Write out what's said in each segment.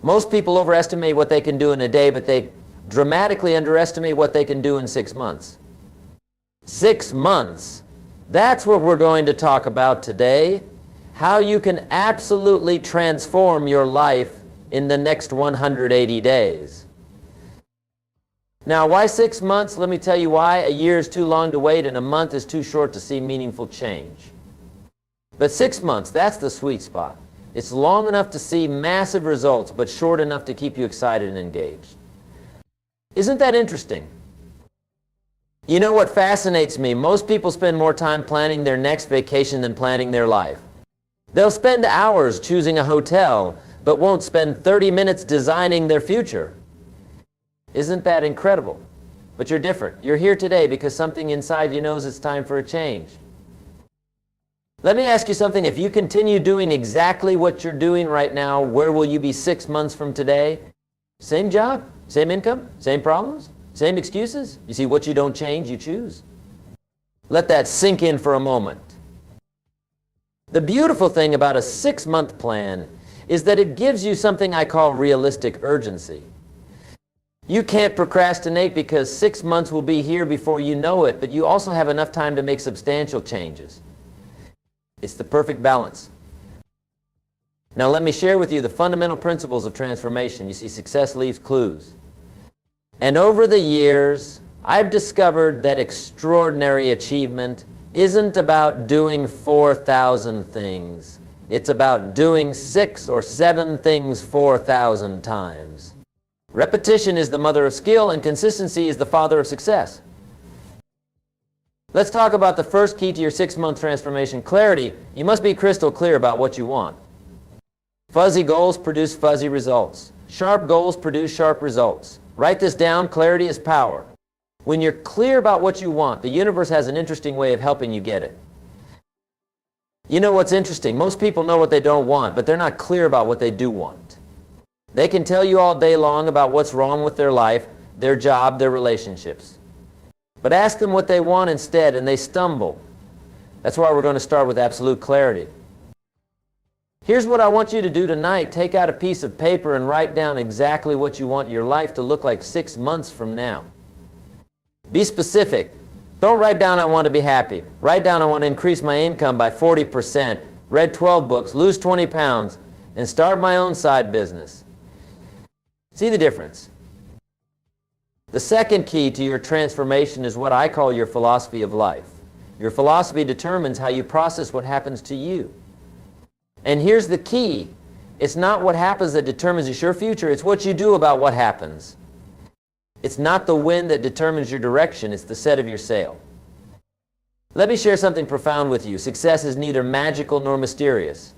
Most people overestimate what they can do in a day, but they dramatically underestimate what they can do in 6 months. 6 months. That's what we're going to talk about today. How you can absolutely transform your life in the next 180 days. Now, why 6 months? Let me tell you why. A year is too long to wait, and a month is too short to see meaningful change. But 6 months, that's the sweet spot. It's long enough to see massive results, but short enough to keep you excited and engaged. Isn't that interesting? You know what fascinates me? Most people spend more time planning their next vacation than planning their life. They'll spend hours choosing a hotel, but won't spend 30 minutes designing their future. Isn't that incredible? But you're different. You're here today because something inside you knows it's time for a change. Let me ask you something. If you continue doing exactly what you're doing right now, where will you be 6 months from today? Same job, same income, same problems, same excuses? You see, what you don't change, you choose. Let that sink in for a moment. The beautiful thing about a 6-month plan is that it gives you something I call realistic urgency. You can't procrastinate because 6 months will be here before you know it, but you also have enough time to make substantial changes. It's the perfect balance. Now let me share with you the fundamental principles of transformation. You see, success leaves clues. And over the years, I've discovered that extraordinary achievement isn't about doing 4,000 things. It's about doing 6 or 7 things 4,000 times. Repetition is the mother of skill, and consistency is the father of success. Let's talk about the first key to your 6-month transformation, clarity. You must be crystal clear about what you want. Fuzzy goals produce fuzzy results. Sharp goals produce sharp results. Write this down. Clarity is power. When you're clear about what you want, the universe has an interesting way of helping you get it. You know what's interesting? Most people know what they don't want, but they're not clear about what they do want. They can tell you all day long about what's wrong with their life, their job, their relationships. But ask them what they want instead, and they stumble. That's why we're going to start with absolute clarity. Here's what I want you to do tonight. Take out a piece of paper and write down exactly what you want your life to look like 6 months from now. Be specific. Don't write down, I want to be happy. Write down, I want to increase my income by 40%, read 12 books, lose 20 pounds, and start my own side business. See the difference? The second key to your transformation is what I call your philosophy of life. Your philosophy determines how you process what happens to you. And here's the key. It's not what happens that determines your future. It's what you do about what happens. It's not the wind that determines your direction. It's the set of your sail. Let me share something profound with you. Success is neither magical nor mysterious.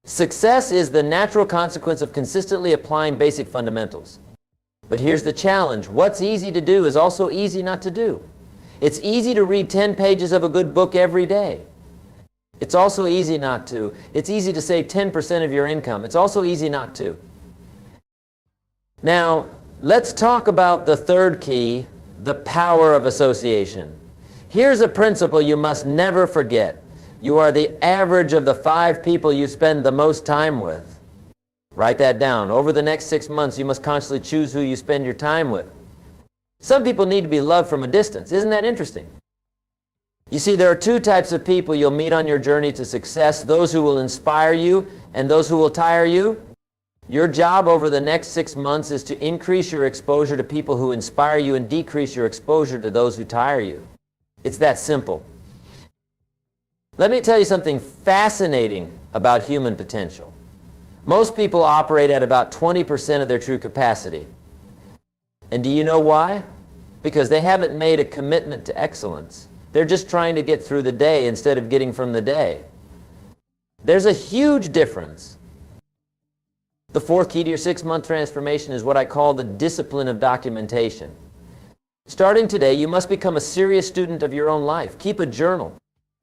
Success is the natural consequence of consistently applying basic fundamentals. But here's the challenge. What's easy to do is also easy not to do. It's easy to read 10 pages of a good book every day. It's also easy not to. It's easy to save 10% of your income. It's also easy not to. Now, let's talk about the third key, the power of association. Here's a principle you must never forget. You are the average of the 5 people you spend the most time with. Write that down. Over the next 6 months, you must constantly choose who you spend your time with. Some people need to be loved from a distance. Isn't that interesting? You see, there are 2 types of people you'll meet on your journey to success, those who will inspire you and those who will tire you. Your job over the next 6 months is to increase your exposure to people who inspire you and decrease your exposure to those who tire you. It's that simple. Let me tell you something fascinating about human potential. Most people operate at about 20% of their true capacity. And do you know why? Because they haven't made a commitment to excellence. They're just trying to get through the day instead of getting from the day. There's a huge difference. The fourth key to your 6-month transformation is what I call the discipline of documentation. Starting today, you must become a serious student of your own life. Keep a journal.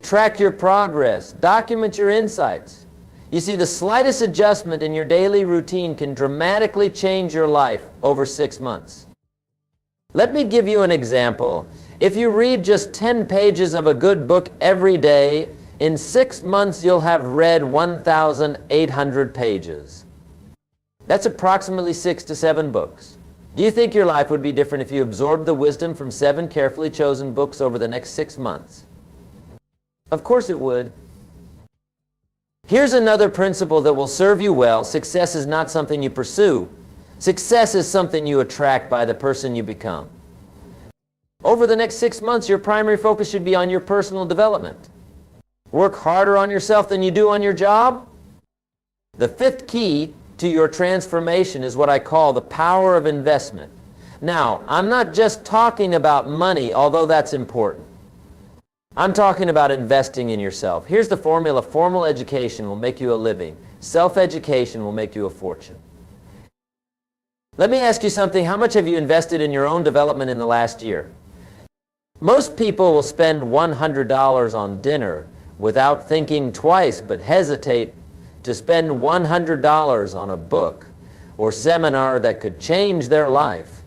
Track your progress. Document your insights. You see, the slightest adjustment in your daily routine can dramatically change your life over 6 months. Let me give you an example. If you read just 10 pages of a good book every day, in 6 months you'll have read 1,800 pages. That's approximately 6 to 7 books. Do you think your life would be different if you absorbed the wisdom from 7 carefully chosen books over the next 6 months? Of course it would. Here's another principle that will serve you well. Success is not something you pursue. Success is something you attract by the person you become. Over the next 6 months, your primary focus should be on your personal development. Work harder on yourself than you do on your job. The 5th key to your transformation is what I call the power of investment. Now, I'm not just talking about money, although that's important. I'm talking about investing in yourself. Here's the formula. Formal education will make you a living. Self-education will make you a fortune. Let me ask you something. How much have you invested in your own development in the last year? Most people will spend $100 on dinner without thinking twice, but hesitate to spend $100 on a book or seminar that could change their life.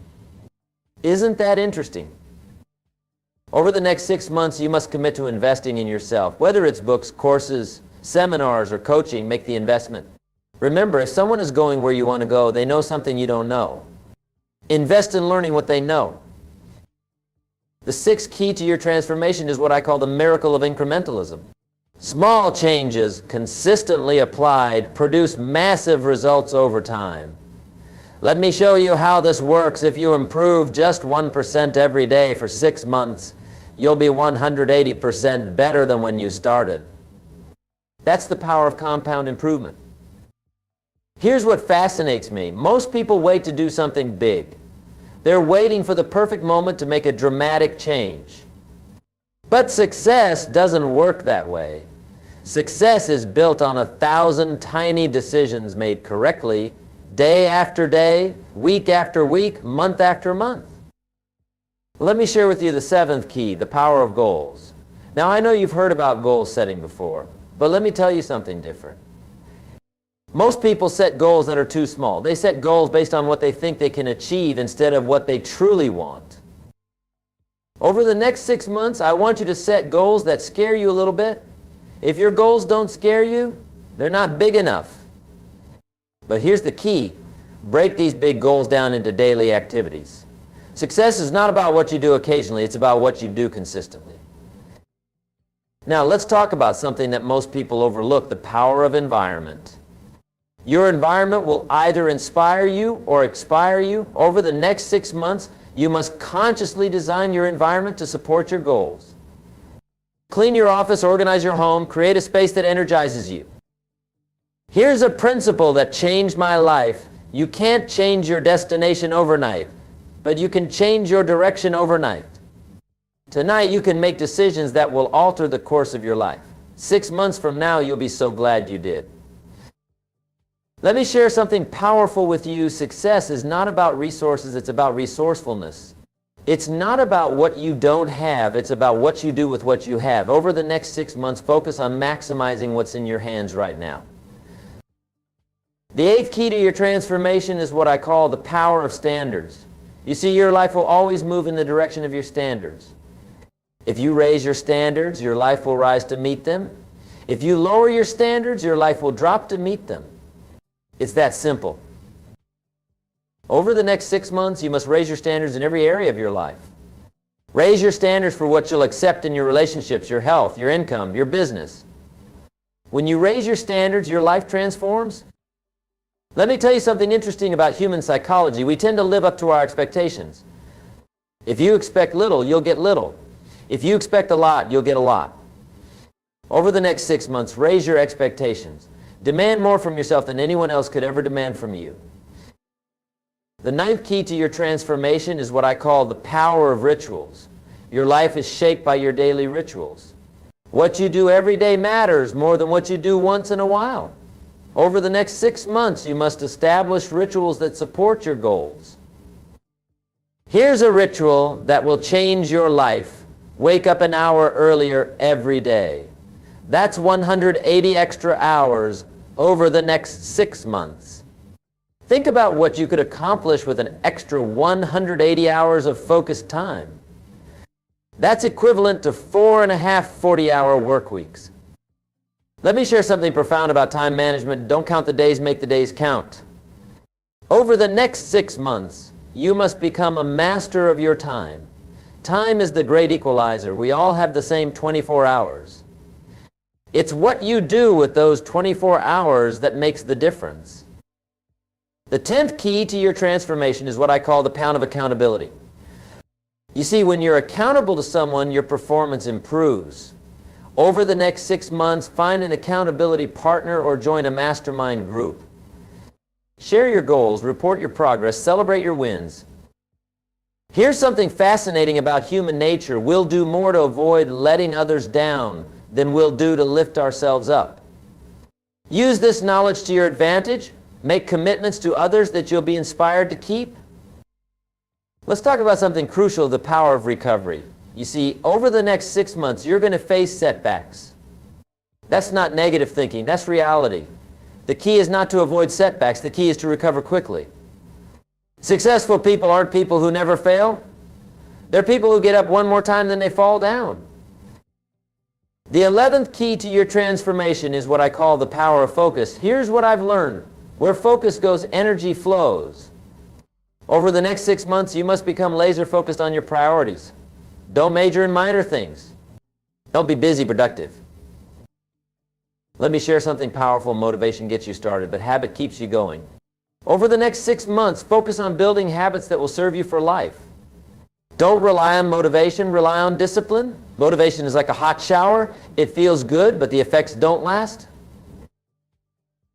Isn't that interesting? Over the next 6 months, you must commit to investing in yourself. Whether it's books, courses, seminars, or coaching, make the investment. Remember, if someone is going where you want to go, they know something you don't know. Invest in learning what they know. The 6th key to your transformation is what I call the miracle of incrementalism. Small changes consistently applied produce massive results over time. Let me show you how this works. If you improve just 1% every day for 6 months, you'll be 180% better than when you started. That's the power of compound improvement. Here's what fascinates me. Most people wait to do something big. They're waiting for the perfect moment to make a dramatic change. But success doesn't work that way. Success is built on 1,000 tiny decisions made correctly, day after day, week after week, month after month. Let me share with you the 7th key, the power of goals. Now, I know you've heard about goal setting before, but let me tell you something different. Most people set goals that are too small. They set goals based on what they think they can achieve instead of what they truly want. Over the next 6 months, I want you to set goals that scare you a little bit. If your goals don't scare you, they're not big enough. But here's the key. Break these big goals down into daily activities. Success is not about what you do occasionally. It's about what you do consistently. Now, let's talk about something that most people overlook, the power of environment. Your environment will either inspire you or expire you. Over the next 6 months, you must consciously design your environment to support your goals. Clean your office, organize your home, create a space that energizes you. Here's a principle that changed my life. You can't change your destination overnight, but you can change your direction overnight. Tonight, you can make decisions that will alter the course of your life. 6 months from now, you'll be so glad you did. Let me share something powerful with you. Success is not about resources, it's about resourcefulness. It's not about what you don't have, it's about what you do with what you have. Over the next 6 months, focus on maximizing what's in your hands right now. The 8th key to your transformation is what I call the power of standards. You see, your life will always move in the direction of your standards. If you raise your standards, your life will rise to meet them. If you lower your standards, your life will drop to meet them. It's that simple. Over the next 6 months, you must raise your standards in every area of your life. Raise your standards for what you'll accept in your relationships, your health, your income, your business. When you raise your standards, your life transforms. Let me tell you something interesting about human psychology. We tend to live up to our expectations. If you expect little, you'll get little. If you expect a lot, you'll get a lot. Over the next 6 months, raise your expectations. Demand more from yourself than anyone else could ever demand from you. The 9th key to your transformation is what I call the power of rituals. Your life is shaped by your daily rituals. What you do every day matters more than what you do once in a while. Over the next 6 months, you must establish rituals that support your goals. Here's a ritual that will change your life. Wake up an hour earlier every day. That's 180 extra hours over the next 6 months. Think about what you could accomplish with an extra 180 hours of focused time. That's equivalent to 4.5 40-hour work weeks. Let me share something profound about time management. Don't count the days, make the days count. Over the next 6 months, you must become a master of your time. Time is the great equalizer. We all have the same 24 hours. It's what you do with those 24 hours that makes the difference. The 10th key to your transformation is what I call the pound of accountability. You see, when you're accountable to someone, your performance improves. Over the next 6 months, find an accountability partner or join a mastermind group. Share your goals, report your progress, celebrate your wins. Here's something fascinating about human nature. We'll do more to avoid letting others down than we'll do to lift ourselves up. Use this knowledge to your advantage. Make commitments to others that you'll be inspired to keep. Let's talk about something crucial, the power of recovery. You see, over the next 6 months, you're going to face setbacks. That's not negative thinking, that's reality. The key is not to avoid setbacks, the key is to recover quickly. Successful people aren't people who never fail. They're people who get up one more time than they fall down. The 11th key to your transformation is what I call the power of focus. Here's what I've learned. Where focus goes, energy flows. Over the next 6 months, you must become laser focused on your priorities. Don't major in minor things. Don't be busy, productive. Let me share something powerful. Motivation gets you started, but habit keeps you going. Over the next 6 months, focus on building habits that will serve you for life. Don't rely on motivation, rely on discipline. Motivation is like a hot shower. It feels good, but the effects don't last.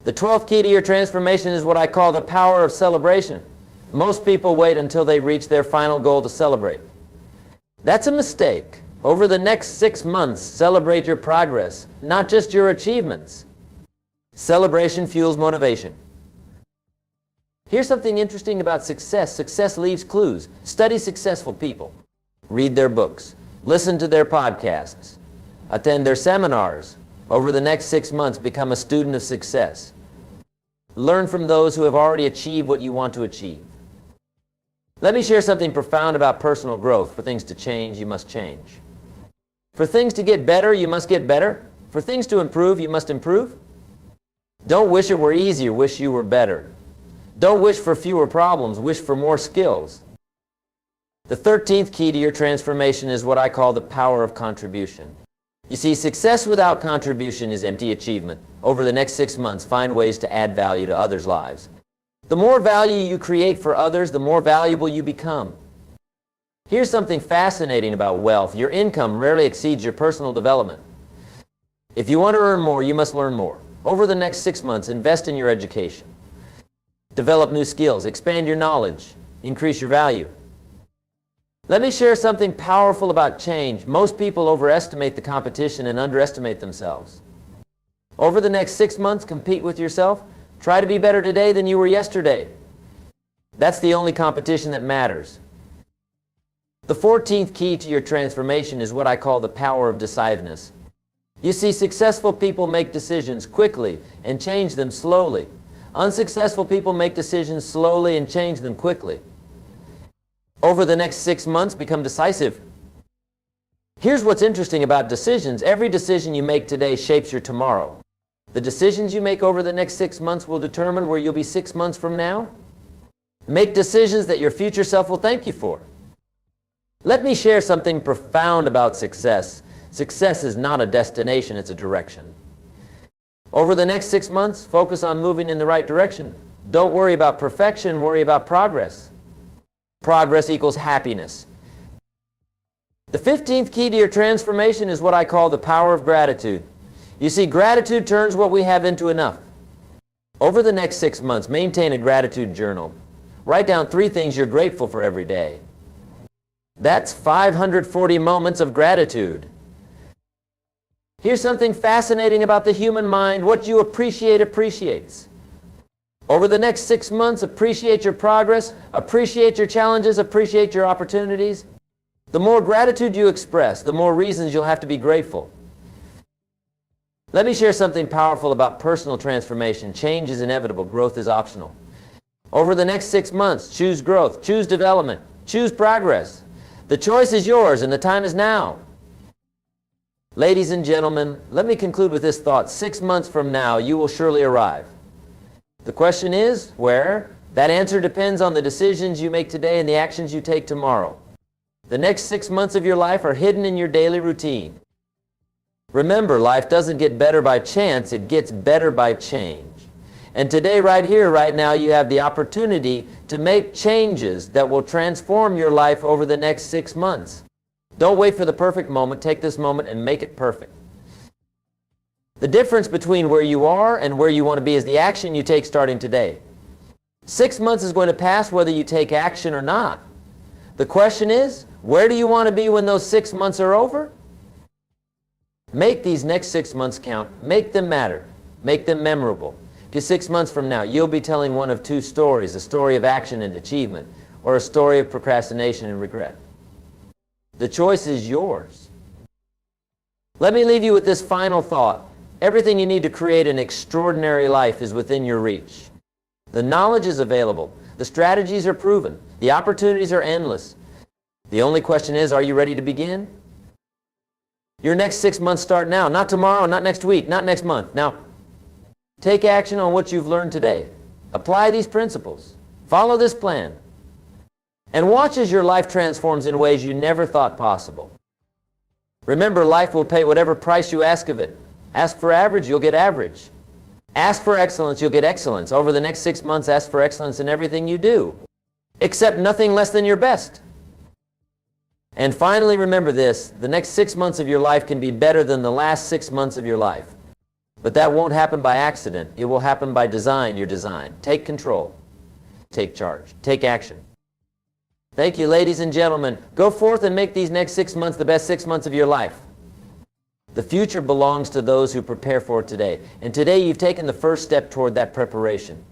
The 12th key to your transformation is what I call the power of celebration. Most people wait until they reach their final goal to celebrate. That's a mistake. Over the next 6 months, celebrate your progress, not just your achievements. Celebration fuels motivation. Here's something interesting about success. Success leaves clues. Study successful people. Read their books. Listen to their podcasts. Attend their seminars. Over the next 6 months, become a student of success. Learn from those who have already achieved what you want to achieve. Let me share something profound about personal growth. For things to change, you must change. For things to get better, you must get better. For things to improve, you must improve. Don't wish it were easier, wish you were better. Don't wish for fewer problems, wish for more skills. The 13th key to your transformation is what I call the power of contribution. You see, success without contribution is empty achievement. Over the next 6 months, find ways to add value to others' lives. The more value you create for others, the more valuable you become. Here's something fascinating about wealth. Your income rarely exceeds your personal development. If you want to earn more, you must learn more. Over the next 6 months, invest in your education. Develop new skills, expand your knowledge, increase your value. Let me share something powerful about change. Most people overestimate the competition and underestimate themselves. Over the next 6 months, compete with yourself. Try to be better today than you were yesterday. That's the only competition that matters. The 14th key to your transformation is what I call the power of decisiveness. You see, successful people make decisions quickly and change them slowly. Unsuccessful people make decisions slowly and change them quickly. Over the next 6 months, become decisive. Here's what's interesting about decisions. Every decision you make today shapes your tomorrow. The decisions you make over the next 6 months will determine where you'll be 6 months from now. Make decisions that your future self will thank you for. Let me share something profound about success. Success is not a destination, it's a direction. Over the next 6 months, focus on moving in the right direction. Don't worry about perfection, worry about progress. Progress equals happiness. The 15th key to your transformation is what I call the power of gratitude. You see, gratitude turns what we have into enough. Over the next 6 months, maintain a gratitude journal. Write down 3 things you're grateful for every day. That's 540 moments of gratitude. Here's something fascinating about the human mind. What you appreciate appreciates. Over the next 6 months, appreciate your progress, appreciate your challenges, appreciate your opportunities. The more gratitude you express, the more reasons you'll have to be grateful. Let me share something powerful about personal transformation. Change is inevitable. Growth is optional. Over the next 6 months, choose growth, choose development, choose progress. The choice is yours, and the time is now. Ladies and gentlemen, let me conclude with this thought. 6 months from now, you will surely arrive. The question is, where? That answer depends on the decisions you make today and the actions you take tomorrow. The next 6 months of your life are hidden in your daily routine. Remember, life doesn't get better by chance, it gets better by change. And today, right here, right now, you have the opportunity to make changes that will transform your life over the next 6 months. Don't wait for the perfect moment. Take this moment and make it perfect. The difference between where you are and where you want to be is the action you take starting today. 6 months is going to pass whether you take action or not. The question is, where do you want to be when those 6 months are over? Make these next 6 months count. Make them matter. Make them memorable. If 6 months from now, you'll be telling one of two stories, a story of action and achievement, or a story of procrastination and regret. The choice is yours. Let me leave you with this final thought. Everything you need to create an extraordinary life is within your reach. The knowledge is available. The strategies are proven. The opportunities are endless. The only question is, are you ready to begin? Your next 6 months start now. Not tomorrow, not next week, not next month. Now, take action on what you've learned today. Apply these principles. Follow this plan. And watch as your life transforms in ways you never thought possible. Remember, life will pay whatever price you ask of it. Ask for average, you'll get average. Ask for excellence, you'll get excellence. Over the next 6 months, ask for excellence in everything you do. Accept nothing less than your best. And finally, remember this, the next 6 months of your life can be better than the last 6 months of your life. But that won't happen by accident. It will happen by design, your design. Take control. Take charge. Take action. Thank you, ladies and gentlemen. Go forth and make these next 6 months the best 6 months of your life. The future belongs to those who prepare for it today. And today you've taken the first step toward that preparation.